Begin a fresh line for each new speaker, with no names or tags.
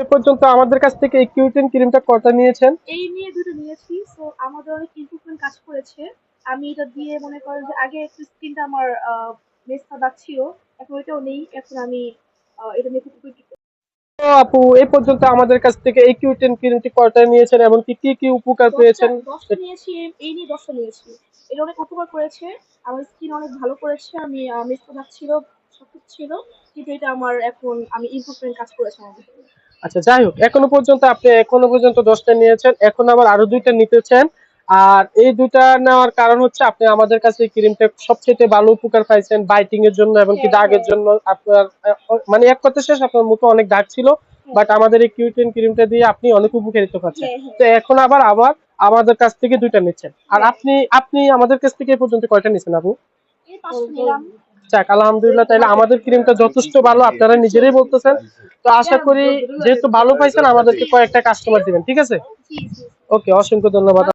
এ পর্যন্ত আমাদের কাছ থেকে এই কিউটেন ক্রিমটা কয়টা নিয়েছেন?
এই নিয়ে দুটো নিয়েছি। সো আমাদের অনেক ইমপ্রুভমেন্ট কাজ করেছে। আমি এটা দিয়ে মনে করেন যে আগে একটু স্কিনটা আমার মেস্তা দাগ ছিল, এখন ওইটাও নেই। এখন আমি এটা নিয়ে খুব উপকৃত।
তো আপু এই পর্যন্ত আমাদের কাছ থেকে এই কিউটেন ক্রিমটি কয়টা নিয়েছেন এবং কি কি কি উপকার
দশটা
পেয়েছেন?
দশটা নিয়েছি, এই নিয়ে 10টা নিয়েছি। এটা অনেক উপকার করেছে, আমার স্কিন অনেক ভালো করেছে। আমি মেস্তা দাগ ছিল, সবকিছু ছিল, কিন্তু এটা আমার এখন আমি ইমপ্রুভমেন্ট কাজ করেছে আমার ভিতরে।
আচ্ছা, যাই হোক, এখনো পর্যন্ত 10টা নিয়েছেন, এখন আবার আরো 2টা নিতেছেন। আর এই 2টা নেওয়ার কারণ হচ্ছে আপনি আমাদের কাছে এই ক্রিমটা সবচেয়ে ভালো উপকার পাইছেন বাইটিং এর জন্য এবং কি
হ্যাঁ,
দাগের
হ্যাঁ,
জন্য। আপনার মানে এক কথা শেষ, আপনার মুখে অনেক দাগ ছিল,
হ্যাঁ,
বাট আমাদের এই কিউটেন ক্রিমটা দিয়ে আপনি অনেক উপকারিত পাচ্ছেন।
হ্যাঁ, হ্যাঁ,
তো এখন আবার আবার আমাদের কাছ থেকে 2টা নিচ্ছেন। আর
হ্যাঁ,
আপনি আপনি আমাদের কাছ থেকে এ পর্যন্ত কয়টা নিচ্ছেন আপু?
এই 5টা নিলাম।
যাক, আলহামদুলিল্লাহ, তাইলে আমাদের ক্রিমটা যথেষ্ট ভালো, আপনারা নিজেরাই বলতেছেন। তো আশা করি যেহেতু ভালো পাইছেন আমাদেরকে কয়েকটা কাস্টমার দিবেন, ঠিক আছে?
জি, জি।
ওকে, অসংখ্য ধন্যবাদ।